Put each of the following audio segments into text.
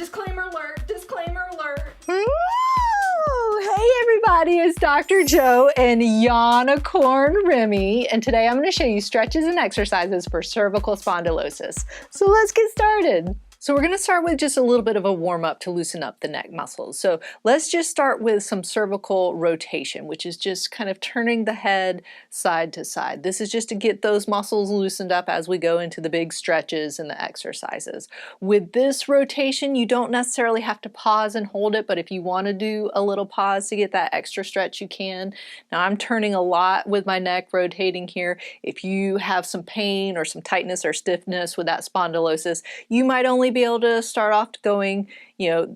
Disclaimer alert, disclaimer alert. Ooh, hey everybody, it's Dr. Jo and Unicorn Remy, and today I'm going to show you stretches and exercises for cervical spondylosis. So let's get started. So we're going to start with just a little bit of a warm-up to loosen up the neck muscles. So let's just start with some cervical rotation, which is just kind of turning the head side to side. This is just to get those muscles loosened up as we go into the big stretches and the exercises. With this rotation, you don't necessarily have to pause and hold it, but if you want to do a little pause to get that extra stretch, you can. Now I'm turning a lot with my neck rotating here. If you have some pain or some tightness or stiffness with that spondylosis, you might only be able to start off going,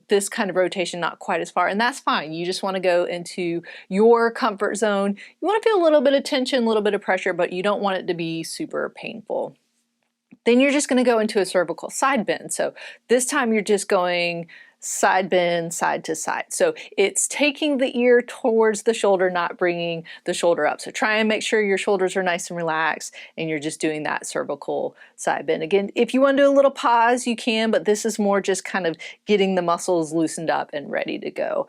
this kind of rotation, not quite as far, and that's fine. You just want to go into your comfort zone. You want to feel a little bit of tension, a little bit of pressure, but you don't want it to be super painful. Then you're just going to go into a cervical side bend. So this time you're just going side bend, side to side. So it's taking the ear towards the shoulder, not bringing the shoulder up. So try and make sure your shoulders are nice and relaxed and you're just doing that cervical side bend. Again, if you want to do a little pause, you can, but this is more just kind of getting the muscles loosened up and ready to go.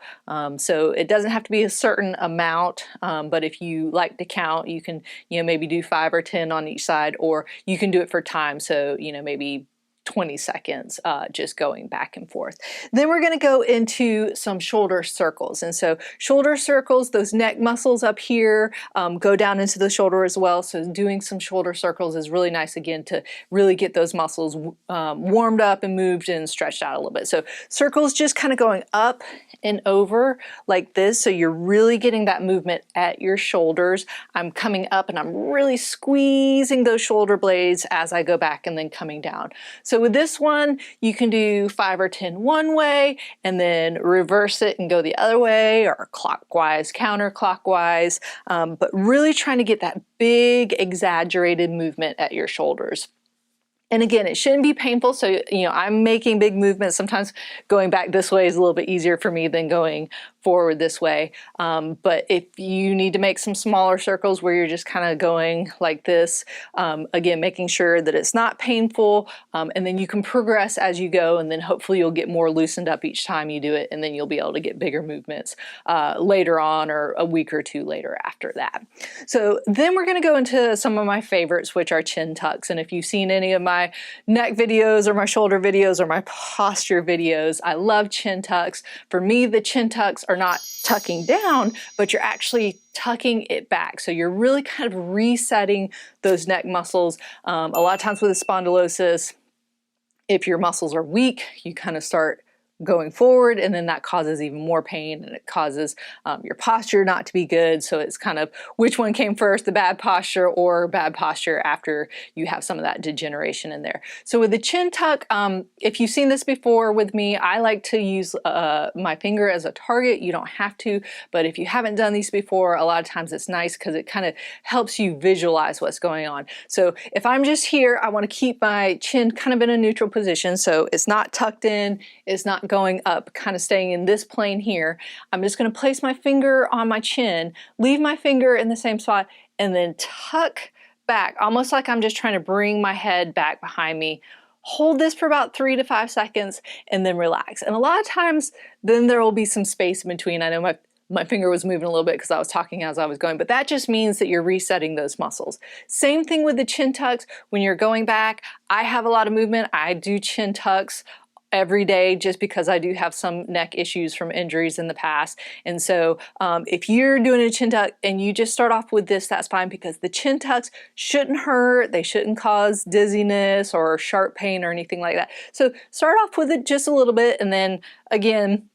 So it doesn't have to be a certain amount, but if you like to count, you can, maybe do 5 or 10 on each side, or you can do it for time. So, maybe 20 seconds just going back and forth. Then we're going to go into some shoulder circles. And so shoulder circles, those neck muscles up here go down into the shoulder as well. So doing some shoulder circles is really nice, again, to really get those muscles warmed up and moved and stretched out a little bit. So circles just kind of going up and over like this. So you're really getting that movement at your shoulders. I'm coming up and I'm really squeezing those shoulder blades as I go back and then coming down. So with this one, you can do 5 or 10 one way and then reverse it and go the other way, or clockwise, counterclockwise, but really trying to get that big exaggerated movement at your shoulders. And again, it shouldn't be painful. So, I'm making big movements. Sometimes going back this way is a little bit easier for me than going forward this way. But if you need to make some smaller circles where you're just kind of going like this, again, making sure that it's not painful, and then you can progress as you go, and then hopefully you'll get more loosened up each time you do it, and then you'll be able to get bigger movements later on, or a week or two later after that. So then we're going to go into some of my favorites, which are chin tucks. And if you've seen any of my neck videos or my shoulder videos or my posture videos, I love chin tucks. For me, the chin tucks are not tucking down, but you're actually tucking it back. So you're really kind of resetting those neck muscles. A lot of times with a spondylosis, if your muscles are weak, you kind of start going forward, and then that causes even more pain, and it causes your posture not to be good. So it's kind of which one came first, the bad posture or bad posture after you have some of that degeneration in there. So with the chin tuck, if you've seen this before with me, I like to use my finger as a target. You don't have to, but if you haven't done these before, a lot of times it's nice because it kind of helps you visualize what's going on. So if I'm just here, I want to keep my chin kind of in a neutral position. So it's not tucked in, it's not going up, kind of staying in this plane here. I'm just going to place my finger on my chin, leave my finger in the same spot, and then tuck back, almost like I'm just trying to bring my head back behind me. Hold this for about 3 to 5 seconds and then relax. And a lot of times then there will be some space in between. I know my finger was moving a little bit because I was talking as I was going, but that just means that you're resetting those muscles. Same thing with the chin tucks. When you're going back, I have a lot of movement. I do chin tucks every day just because I do have some neck issues from injuries in the past. And so if you're doing a chin tuck and you just start off with this, that's fine, because the chin tucks shouldn't hurt. They shouldn't cause dizziness or sharp pain or anything like that. So start off with it just a little bit, and then again,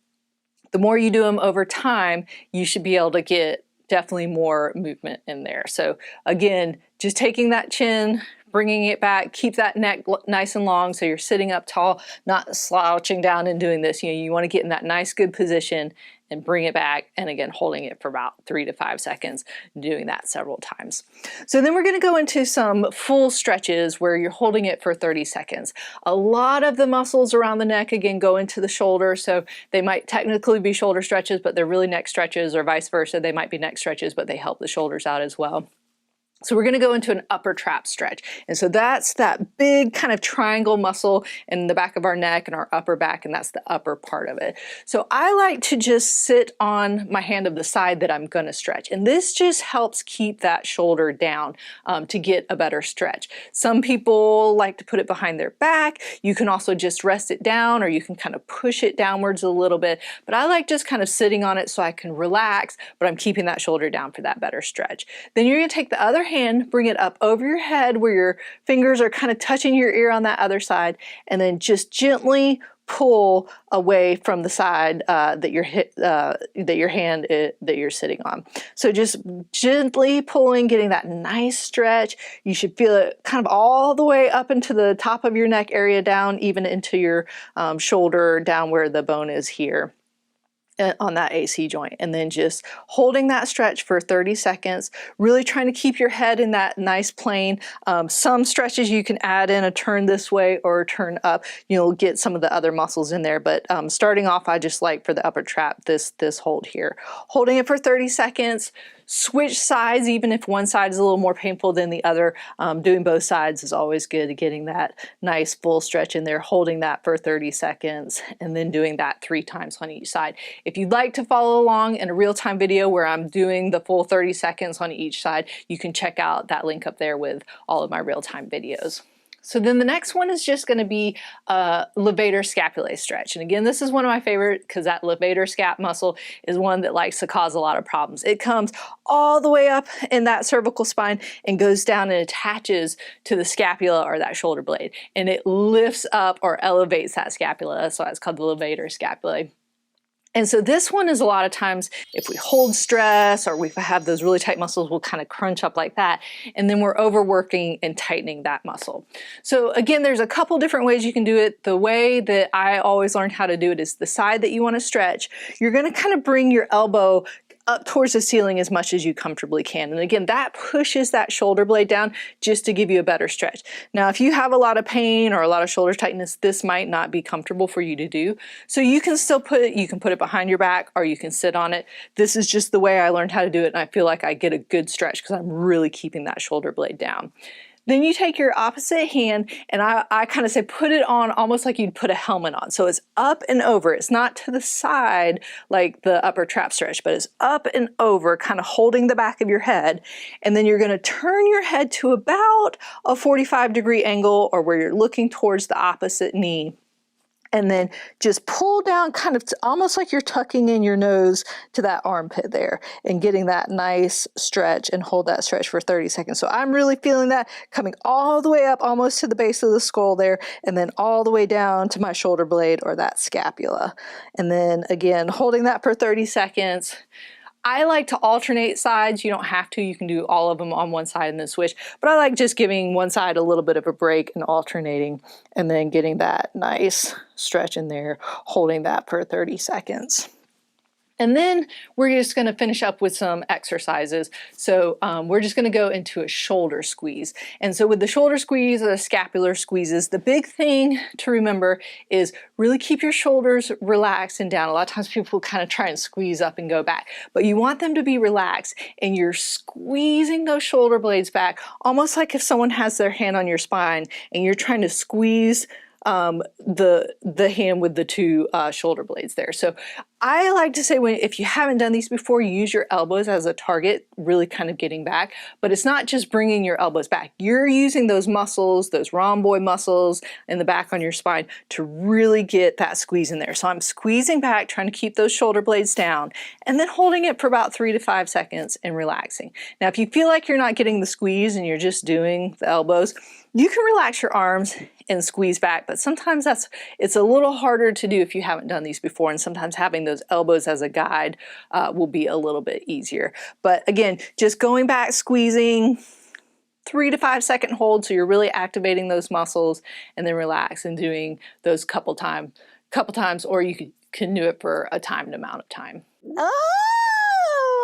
the more you do them over time, you should be able to get definitely more movement in there. So again, just taking that chin, bringing it back, keep that neck nice and long so you're sitting up tall, not slouching down and doing this. You want to get in that nice good position and bring it back, and again holding it for about 3 to 5 seconds, doing that several times. So then we're going to go into some full stretches where you're holding it for 30 seconds. A lot of the muscles around the neck again go into the shoulder, so they might technically be shoulder stretches, but they're really neck stretches, or vice versa. They might be neck stretches, but they help the shoulders out as well. So we're gonna go into an upper trap stretch. And so that's that big kind of triangle muscle in the back of our neck and our upper back, and that's the upper part of it. So I like to just sit on my hand of the side that I'm gonna stretch. And this just helps keep that shoulder down to get a better stretch. Some people like to put it behind their back. You can also just rest it down, or you can kind of push it downwards a little bit. But I like just kind of sitting on it so I can relax, but I'm keeping that shoulder down for that better stretch. Then you're gonna take the other hand, bring it up over your head where your fingers are kind of touching your ear on that other side, and then just gently pull away from the side that your hand that you're sitting on. So just gently pulling, getting that nice stretch. You should feel it kind of all the way up into the top of your neck area, down even into your shoulder, down where the bone is here on that AC joint, and then just holding that stretch for 30 seconds, really trying to keep your head in that nice plane. Some stretches you can add in a turn this way or a turn up. You'll get some of the other muscles in there, but starting off, I just like for the upper trap this hold here. Holding it for 30 seconds, switch sides even if one side is a little more painful than the other. Doing both sides is always good, getting that nice full stretch in there, holding that for 30 seconds, and then doing that 3 times on each side. If you'd like to follow along in a real-time video where I'm doing the full 30 seconds on each side, you can check out that link up there with all of my real-time videos. So then the next one is just going to be a levator scapulae stretch. And again, this is one of my favorite because that levator scap muscle is one that likes to cause a lot of problems. It comes all the way up in that cervical spine and goes down and attaches to the scapula or that shoulder blade. And it lifts up or elevates that scapula. That's why it's called the levator scapulae. And so this one is a lot of times if we hold stress or we have those really tight muscles, we'll kind of crunch up like that. And then we're overworking and tightening that muscle. So again, there's a couple different ways you can do it. The way that I always learned how to do it is the side that you want to stretch. You're going to kind of bring your elbow up towards the ceiling as much as you comfortably can. And again, that pushes that shoulder blade down just to give you a better stretch. Now, if you have a lot of pain or a lot of shoulder tightness, this might not be comfortable for you to do. So you can still put it behind your back or you can sit on it. This is just the way I learned how to do it, and I feel like I get a good stretch because I'm really keeping that shoulder blade down. Then you take your opposite hand, and I kind of say put it on almost like you'd put a helmet on. So it's up and over. It's not to the side like the upper trap stretch, but it's up and over, kind of holding the back of your head. And then you're going to turn your head to about a 45-degree angle or where you're looking towards the opposite knee. And then just pull down kind of almost like you're tucking in your nose to that armpit there and getting that nice stretch, and hold that stretch for 30 seconds. So I'm really feeling that coming all the way up almost to the base of the skull there, and then all the way down to my shoulder blade or that scapula. And then again, holding that for 30 seconds. I like to alternate sides. You don't have to. You can do all of them on one side and then switch. But I like just giving one side a little bit of a break and alternating, and then getting that nice stretch in there, holding that for 30 seconds. And then we're just going to finish up with some exercises. So we're just going to go into a shoulder squeeze. And so with the shoulder squeeze or the scapular squeezes, the big thing to remember is really keep your shoulders relaxed and down. A lot of times people kind of try and squeeze up and go back, but you want them to be relaxed, and you're squeezing those shoulder blades back, almost like if someone has their hand on your spine and you're trying to squeeze the hand with the two shoulder blades there. So I like to say, if you haven't done these before, you use your elbows as a target, really kind of getting back. But it's not just bringing your elbows back. You're using those muscles, those rhomboid muscles in the back on your spine to really get that squeeze in there. So I'm squeezing back, trying to keep those shoulder blades down, and then holding it for about 3 to 5 seconds and relaxing. Now, if you feel like you're not getting the squeeze and you're just doing the elbows, you can relax your arms and squeeze back, but sometimes it's a little harder to do if you haven't done these before, and sometimes having those elbows as a guide will be a little bit easier. But again, just going back, squeezing, 3 to 5 second hold, so you're really activating those muscles, and then relax and doing those couple times, or you can do it for a timed amount of time.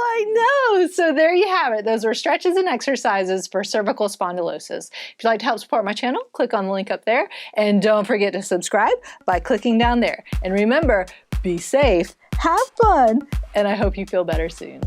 I know. So there you have it. Those are stretches and exercises for cervical spondylosis. If you'd like to help support my channel, click on the link up there. And don't forget to subscribe by clicking down there. And remember, be safe, have fun, and I hope you feel better soon.